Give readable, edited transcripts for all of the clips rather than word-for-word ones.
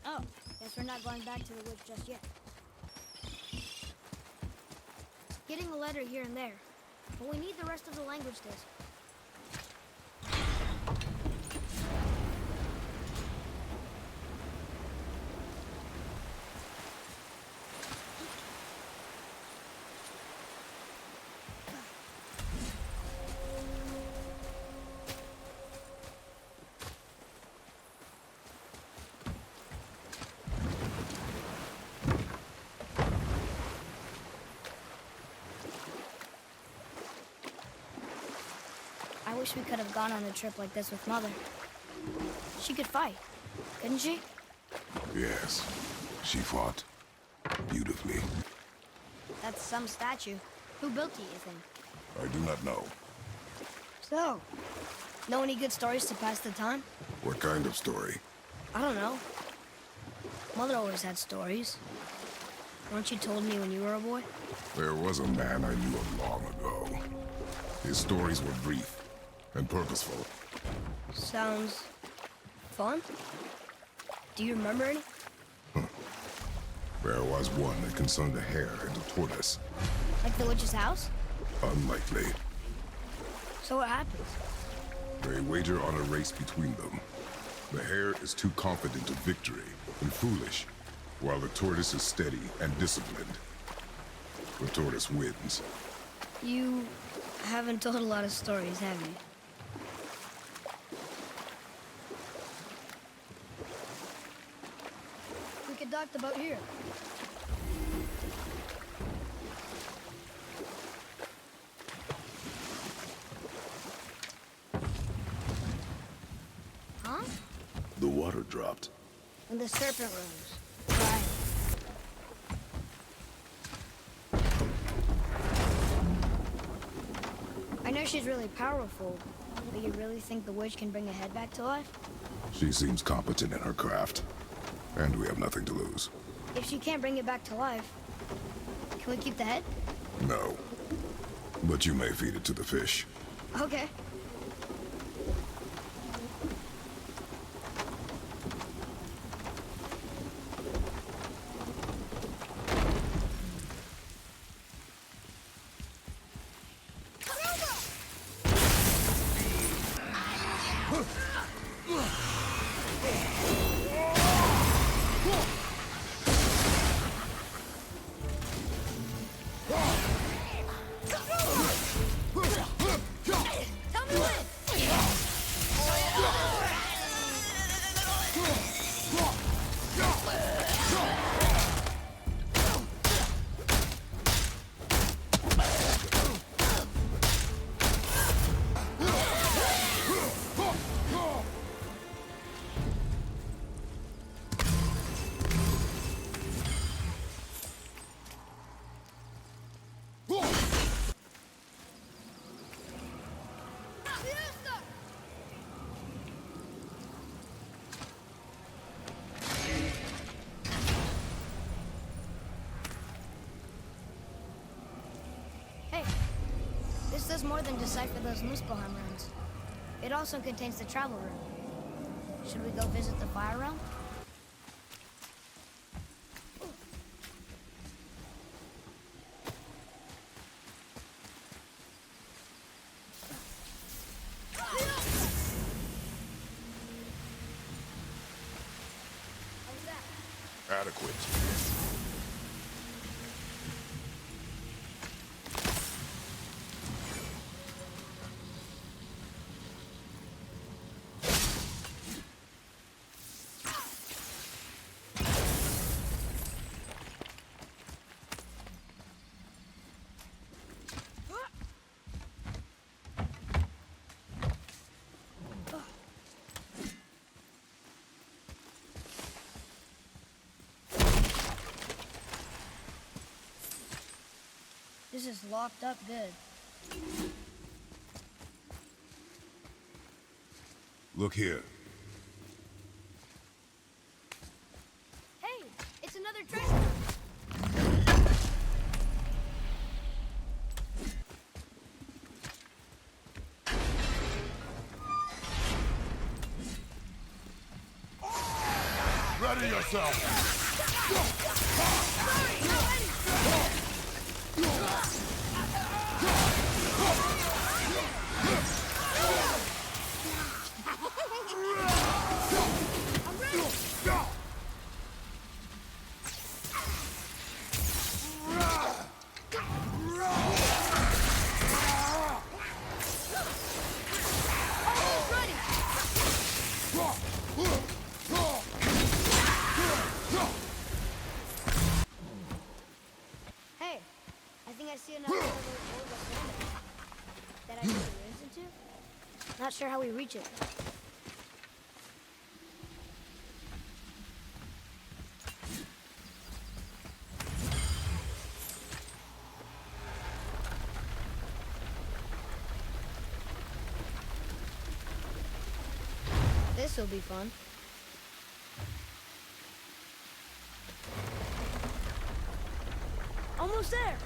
Oh, guess we're not going back to the woods just yet. Getting a letter here and there, but we need the rest of the language disc. I wish we could have gone on a trip like this with Mother. She could fight, couldn't she? Yes, she fought beautifully. That's some statue. Who built it, you think? I do not know. So, know any good stories to pass the time? What kind of story? I don't know. Mother always had stories. Weren't you told me when you were a boy? There was a man I knew of long ago. His stories were brief and purposeful. Sounds fun. Do you remember any? There was one that concerned a hare and a tortoise. Like the witch's house? Unlikely. So what happens? They wager on a race between them. The hare is too confident of victory and foolish, while the tortoise is steady and disciplined. The tortoise wins. You haven't told a lot of stories, have you? We could dock the boat here. Huh? The water dropped. When the serpent rose. Right. I know she's really powerful, but you really think the witch can bring a head back to life? She seems competent in her craft, and we have nothing to lose. If she can't bring it back to life, can we keep the head? No. But you may feed it to the fish. Okay. This does more than decipher those Muspelheim runes. It also contains the travel room. Should we go visit the fire realm? Adequate. This is locked up good. Look here. Hey, it's another treasure. Ready yourself! Hey, I think I see another one of those old abandons that I need to race into. Not sure how we reach it. This will be fun. Almost there.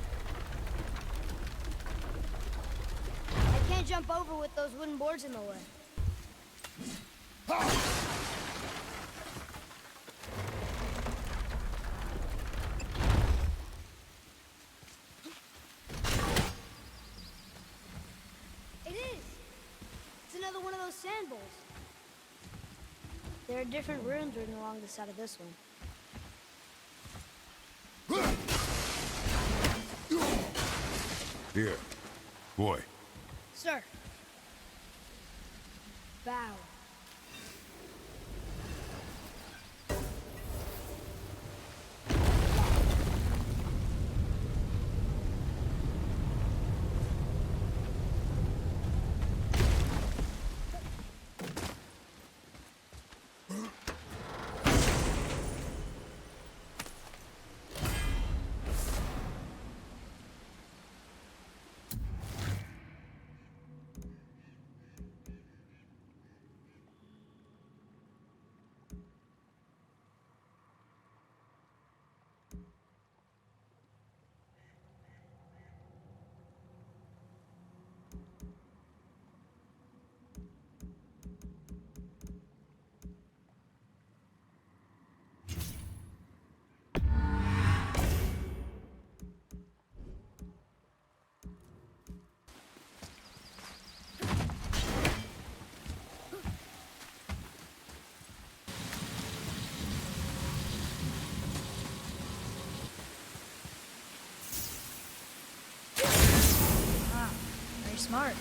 I can't jump over with those wooden boards in the way. It is. It's another one of those sand bowls. There are different runes written along the side of this one. Here, boy. Sir. Bow. Smart.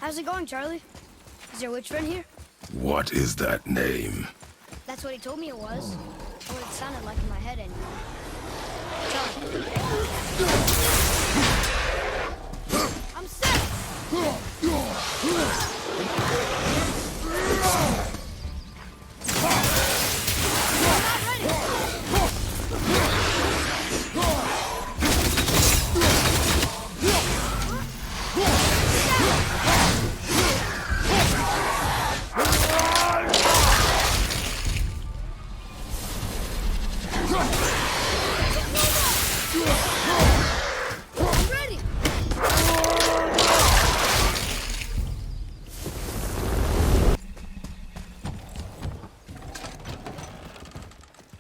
How's it going, Charlie? Is your witch friend here? What is that name? That's what he told me it was. Or what it sounded like in my head anyway. Charlie. I'm set!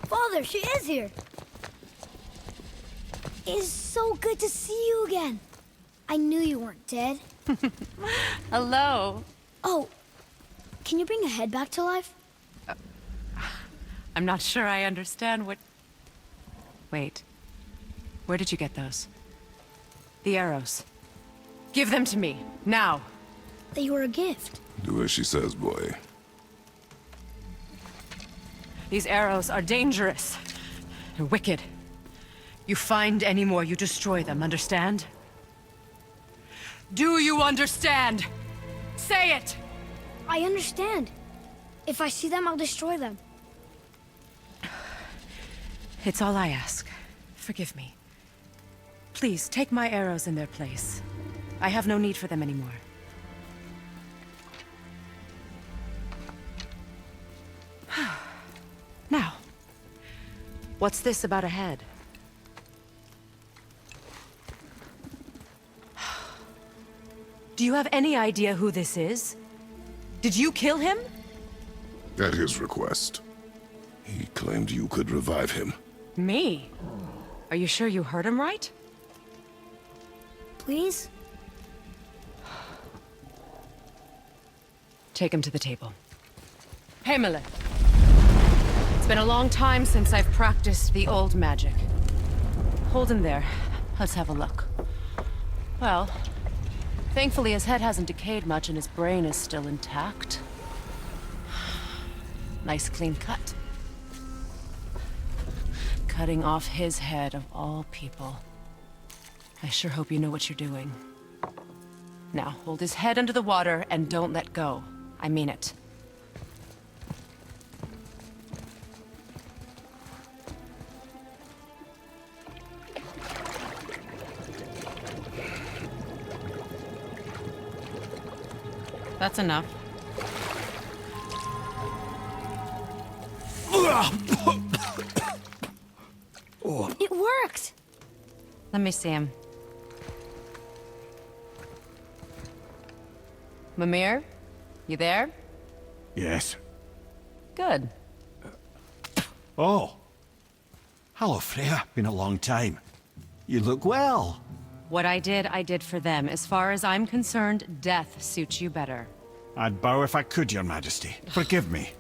Father, she is here. It is so good to see you again. I knew you weren't dead. Hello. Oh, can you bring a head back to life? I'm not sure I understand what... Wait. Where did you get those? The arrows. Give them to me, now. They were a gift. Do as she says, boy. These arrows are dangerous. They're wicked. You find any more, you destroy them, understand? Do you understand? Say it! I understand. If I see them, I'll destroy them. It's all I ask. Forgive me. Please, take my arrows in their place. I have no need for them anymore. Now, what's this about a head? Do you have any idea who this is? Did you kill him? At his request. He claimed you could revive him. Me? Are you sure you heard him right? Please? Take him to the table. Hamlet. It's been a long time since I've practiced the old magic. Hold him there. Let's have a look. Well, thankfully his head hasn't decayed much and his brain is still intact. Nice clean cut. Cutting off his head of all people. I sure hope you know what you're doing. Now, hold his head under the water and don't let go. I mean it. That's enough. It worked! Let me see him. Mimir? You there? Yes. Good. Oh. Hello, Freya. Been a long time. You look well. What I did for them. As far as I'm concerned, death suits you better. I'd bow if I could, Your Majesty. Forgive me.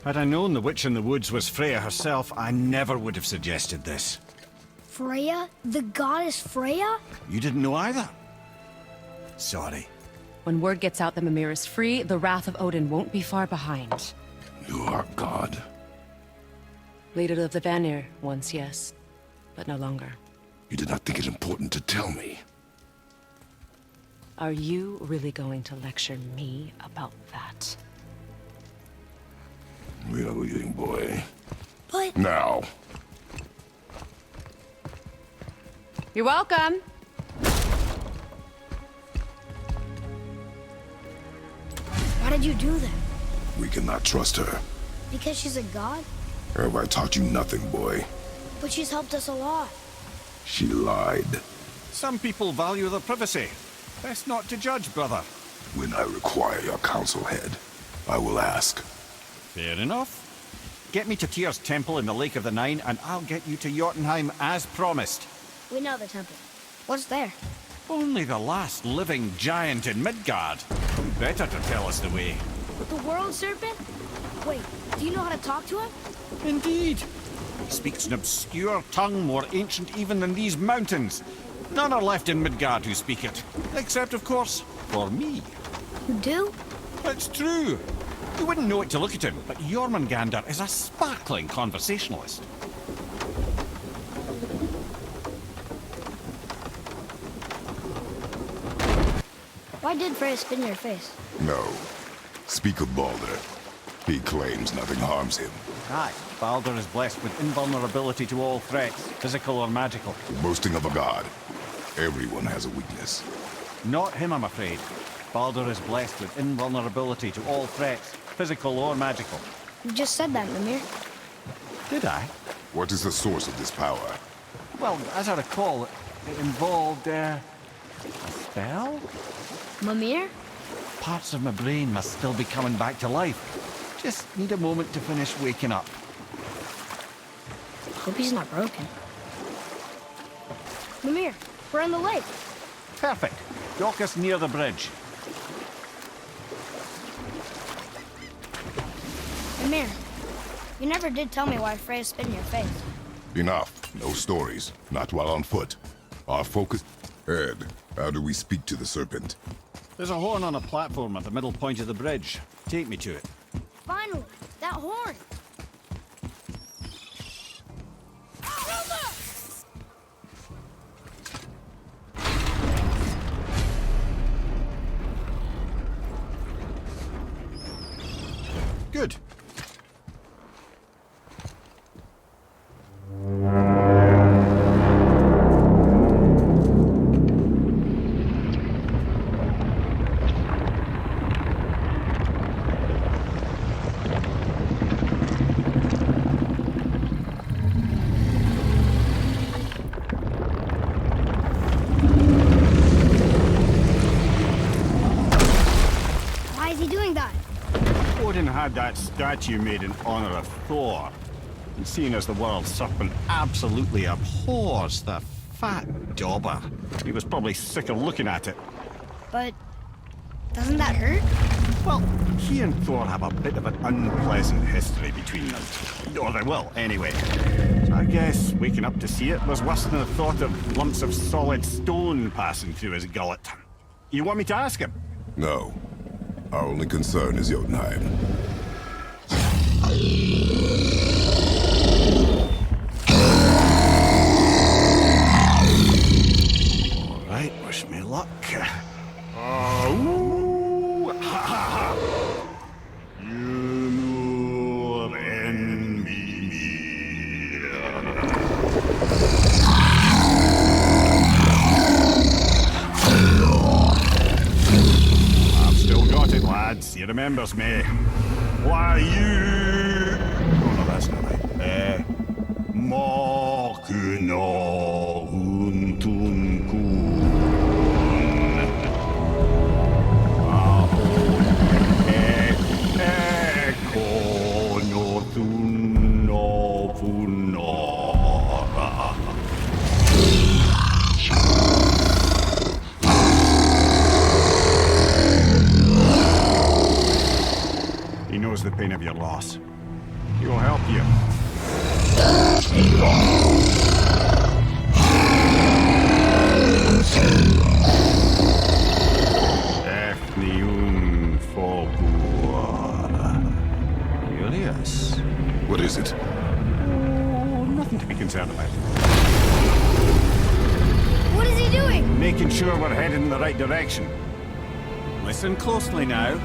Had I known the witch in the woods was Freya herself, I never would have suggested this. Freya? The goddess Freya? You didn't know either? Sorry. When word gets out that Mimir is free, the wrath of Odin won't be far behind. You are God. Leader of the Vanir, once yes, but no longer. You did not think it important to tell me. Are you really going to lecture me about that? We are leaving, boy. But... Now. You're welcome. Why did you do that? We cannot trust her. Because she's a god? Have I taught you nothing, boy? But she's helped us a lot. She lied. Some people value their privacy. Best not to judge, brother. When I require your counsel, head, I will ask. Fair enough. Get me to Tyr's temple in the Lake of the Nine, and I'll get you to Jotunheim as promised. We know the temple. What's there? Only the last living giant in Midgard. Who better to tell us the way? The world serpent? Wait, do you know how to talk to him? Indeed. He speaks an obscure tongue more ancient even than these mountains. None are left in Midgard who speak it. Except, of course, for me. You do? It's true. You wouldn't know it to look at him, but Jormungandr is a sparkling conversationalist. Why did Freya spit in your face? No. Speak of Balder. He claims nothing harms him. Aye, Balder is blessed with invulnerability to all threats, physical or magical. Boasting of a god. Everyone has a weakness. Not him, I'm afraid. Balder is blessed with invulnerability to all threats, physical or magical. You just said that, Mimir. Did I? What is the source of this power? Well, as I recall, it involved, a spell? Mimir? Parts of my brain must still be coming back to life. Just need a moment to finish waking up. Hope he's not broken. Mimir, we're in the lake. Perfect. Dock us near the bridge. Mimir, you never did tell me why Freya spit in your face. Enough. No stories. Not while on foot. Our focus... Ed, how do we speak to the serpent? There's a horn on a platform at the middle point of the bridge. Take me to it. Finally, that horn. Good. Why is he doing that? Odin had that statue made in honor of Thor. And seeing as the world serpent absolutely abhors the fat dauber, he was probably sick of looking at it. But doesn't that hurt? Well, he and Thor have a bit of an unpleasant history between them. Or they will, anyway. So I guess waking up to see it was worse than the thought of lumps of solid stone passing through his gullet. You want me to ask him? No. Our only concern is Jotunheim. All right, wish me luck. Ooh, ha, ha, ha. Mimir'in I've still got it, lads. He remembers me. Why you? Oh no, that's not right. Makuna untunkun. He knows the pain of your loss. He will help you. Efniun Fogua. Curious. What is it? Oh, nothing to be concerned about. What is he doing? Making sure we're heading in the right direction. Listen closely now.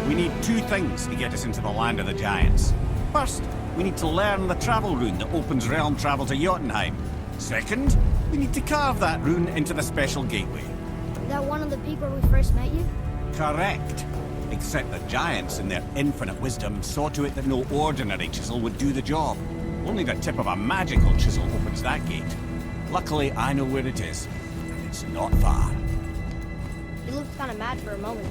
We need two things to get us into the land of the giants. First, we need to learn the travel rune that opens realm travel to Jotunheim. Second, we need to carve that rune into the special gateway. That one of the peak where we first met you? Correct. Except the giants, in their infinite wisdom, saw to it that no ordinary chisel would do the job. Only the tip of a magical chisel opens that gate. Luckily, I know where it is. And it's not far. You looked kind of mad for a moment.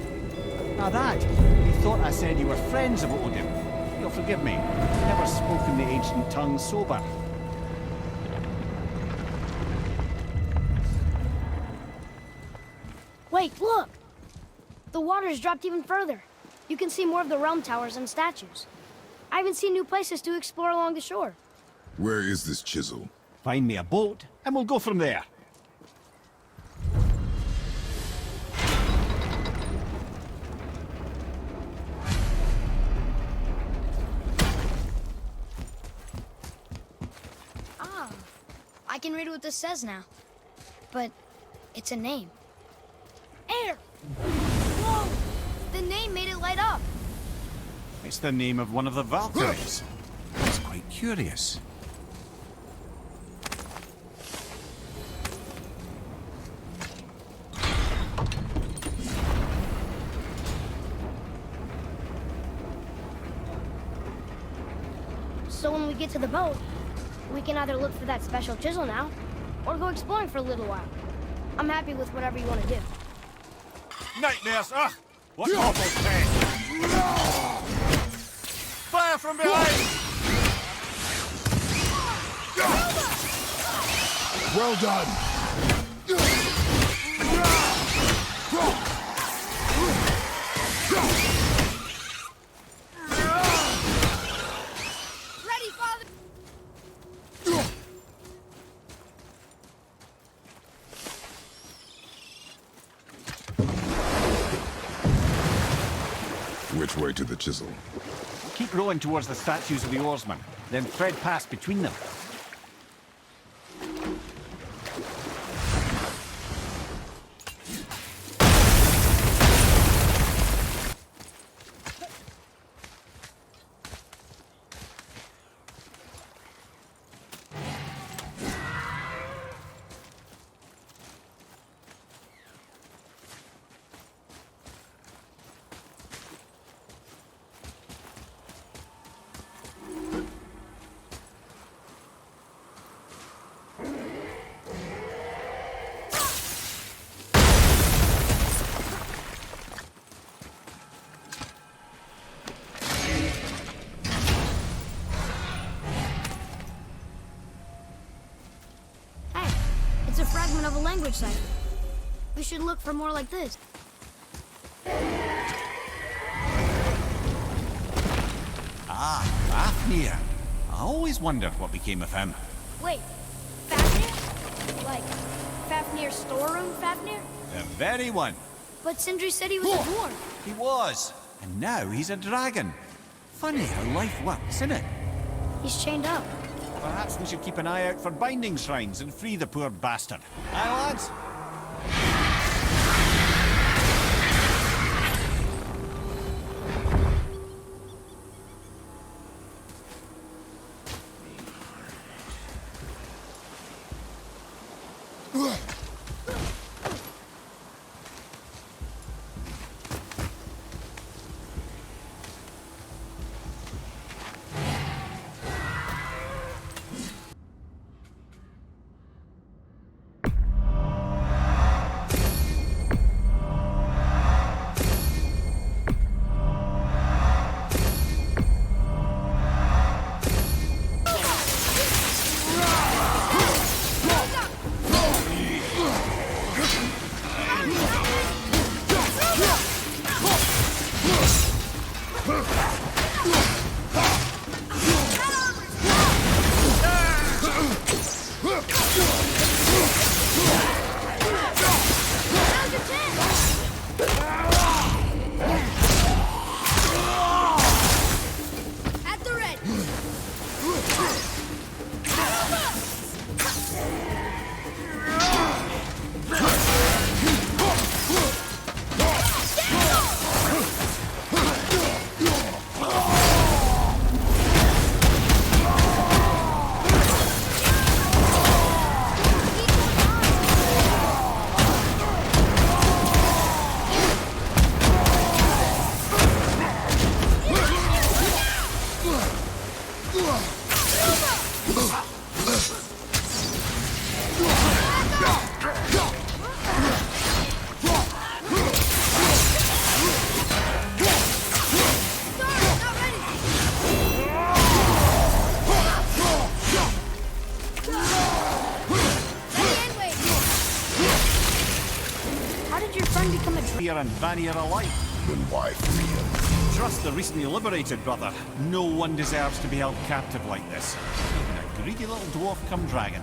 Now that, you thought I said you were friends of Odin. You'll forgive me. I've never spoken the ancient tongue sober. Wait, look! The water's dropped even further. You can see more of the realm towers and statues. I even see new places to explore along the shore. Where is this chisel? Find me a boat, and we'll go from there. I can read what this says now. But it's a name. Air! Whoa! The name made it light up. It's the name of one of the Valkyries. That's quite curious. So when we get to the boat, we can either look for that special chisel now, or go exploring for a little while. I'm happy with whatever you want to do. Nightmares! Ugh! What awful pain! Fire from behind! Well done! Which way to the chisel? Keep rowing towards the statues of the oarsmen, then thread past between them. It's a fragment of a language cipher. We should look for more like this. Ah, Fafnir. I always wondered what became of him. Wait, Fafnir? Like, Fafnir's storeroom Fafnir? The very one. But Sindri said he was a dwarf. He was. And now he's a dragon. Funny how life works, isn't it? He's chained up. Perhaps we should keep an eye out for binding shrines and free the poor bastard. Aye, lads? And Vanir alike. Then why free him? Trust the recently liberated, brother. No one deserves to be held captive like this. Even a greedy little dwarf come dragon.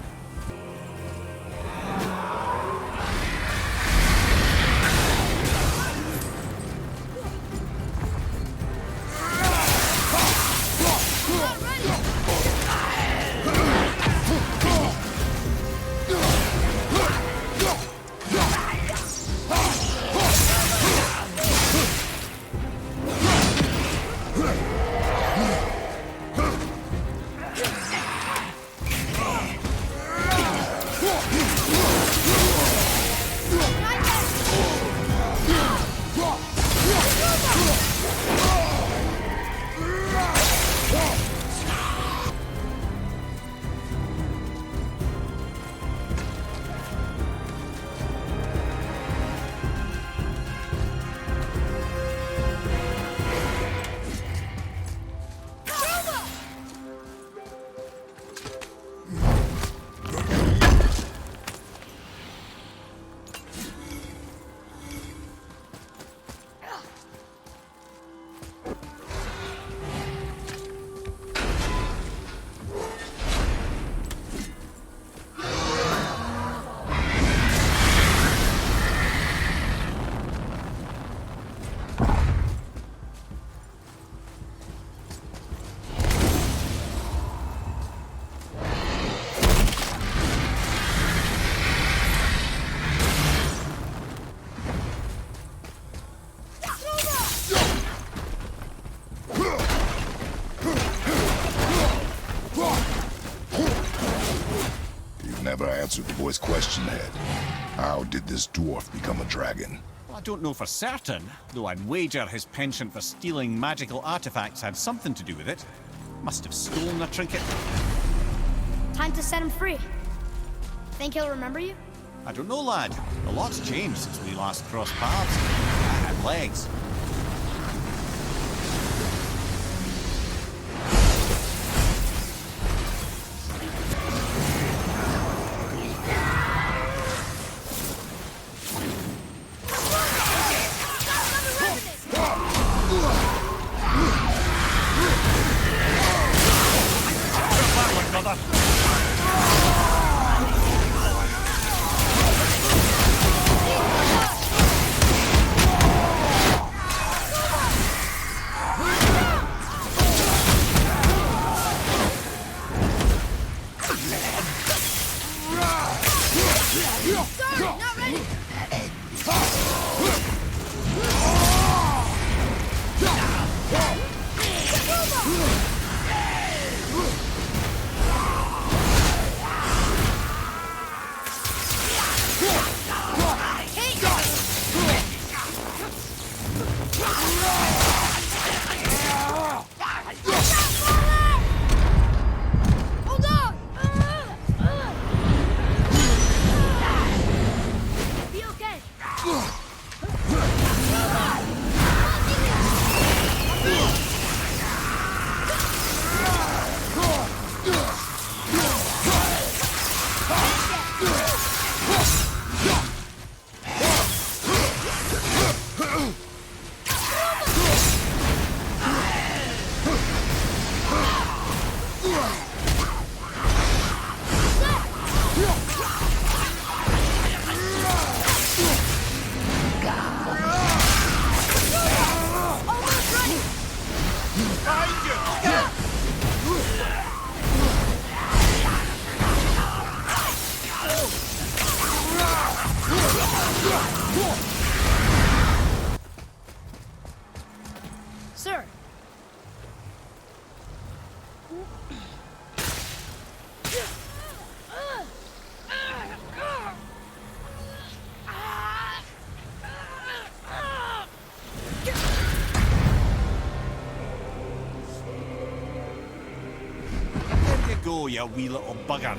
never answered the boy's question, Head. How did this dwarf become a dragon? Well, I don't know for certain, though I'd wager his penchant for stealing magical artifacts had something to do with it. Must have stolen a trinket. Time to set him free. Think he'll remember you? I don't know, lad. A lot's changed since we last crossed paths. I had legs. Sir. There you go, you wee little bugger.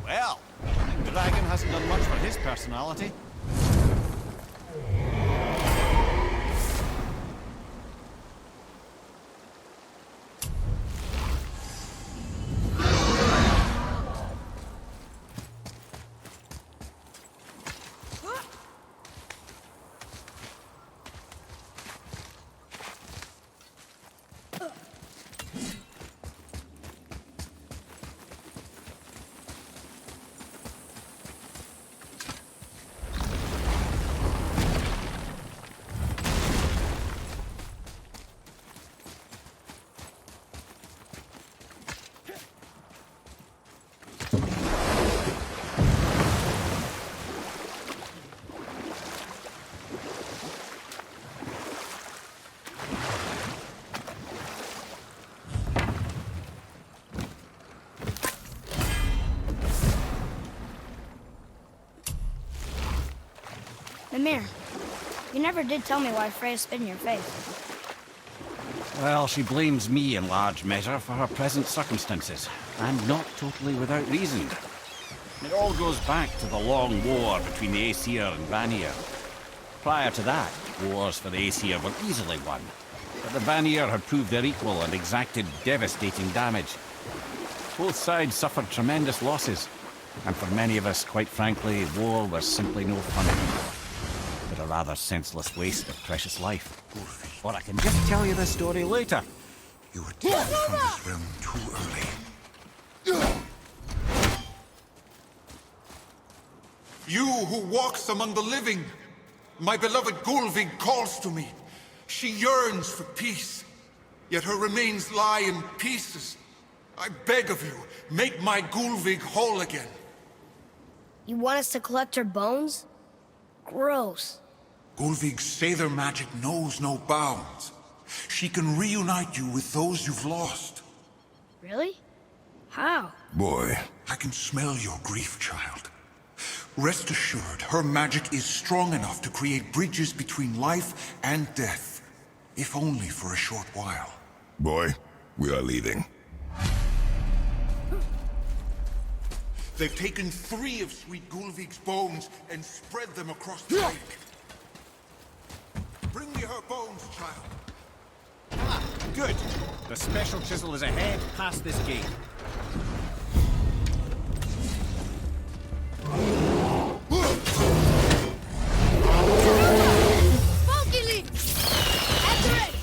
Well, the dragon hasn't done much for his personality. Mimir, you never did tell me why Freya spit in your face. Well, she blames me in large measure for her present circumstances, and not totally without reason. It all goes back to the long war between the Aesir and Vanir. Prior to that, wars for the Aesir were easily won, but the Vanir had proved their equal and exacted devastating damage. Both sides suffered tremendous losses, and for many of us, quite frankly, war was simply no fun. But a rather senseless waste of precious life. Or I can just tell you the story later. You were taken from this realm too early. You who walks among the living, my beloved Gulvig calls to me. She yearns for peace, yet her remains lie in pieces. I beg of you, make my Gulvig whole again. You want us to collect her bones? Gross. Gulvig's Sather magic knows no bounds. She can reunite you with those you've lost. Really? How? Boy, I can smell your grief, child. Rest assured, her magic is strong enough to create bridges between life and death, if only for a short while. boy, we are leaving. They've taken 3 of Sweet Gulvig's bones and spread them across the lake. Bring me her bones, child. Ah, good. The special chisel is ahead, past this gate. Falcon! After it!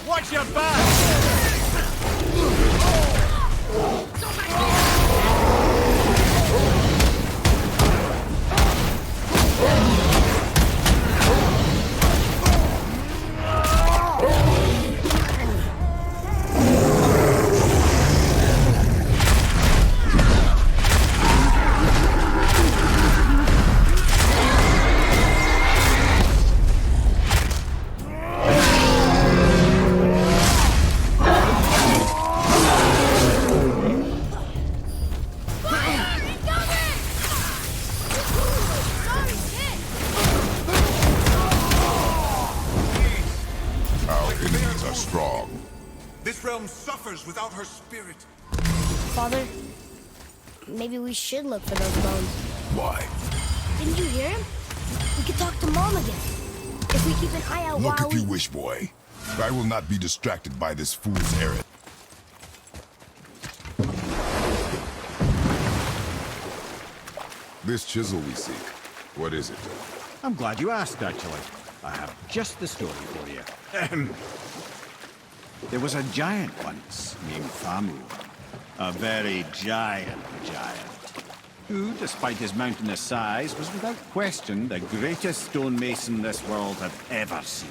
Watch your back! Strong. This realm suffers without her spirit. Father, maybe we should look for those bones. Why? Didn't you hear him? We could talk to Mom again. If we keep an eye out Look while if you wish, boy. I will not be distracted by this fool's errand. This chisel we seek, what is it? I'm glad you asked, actually. I have just the story for you. There was a giant once named Thamur. A very giant, who, despite his mountainous size, was without question the greatest stonemason this world had ever seen.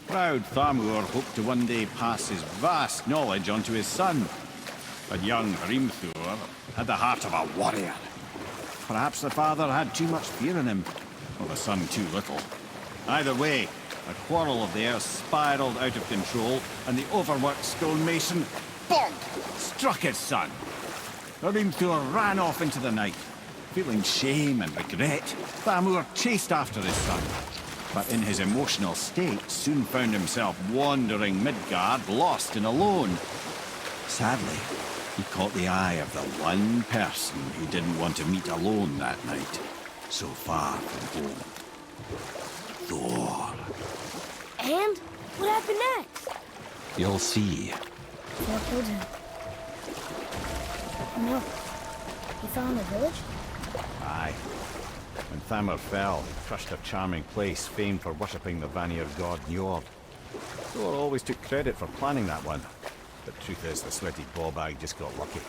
Proud Thamur hoped to one day pass his vast knowledge on to his son. But young Hrimthur had the heart of a warrior. Perhaps the father had too much fear in him, or the son too little. Either way, a quarrel of theirs spiraled out of control, and the overworked stonemason, bonk, struck his son. Hrimthur ran off into the night. Feeling shame and regret, Thamur chased after his son. But in his emotional state, soon found himself wandering Midgard, lost and alone. Sadly, he caught the eye of the one person he didn't want to meet alone that night, so far from home. Thor. And what happened next? You'll see. Thor killed him. No. He fell in the village? Aye. When Thamur fell, he crushed a charming place famed for worshipping the Vanir god Njord. Thor always took credit for planning that one. But truth is, the sweaty ballbag just got lucky.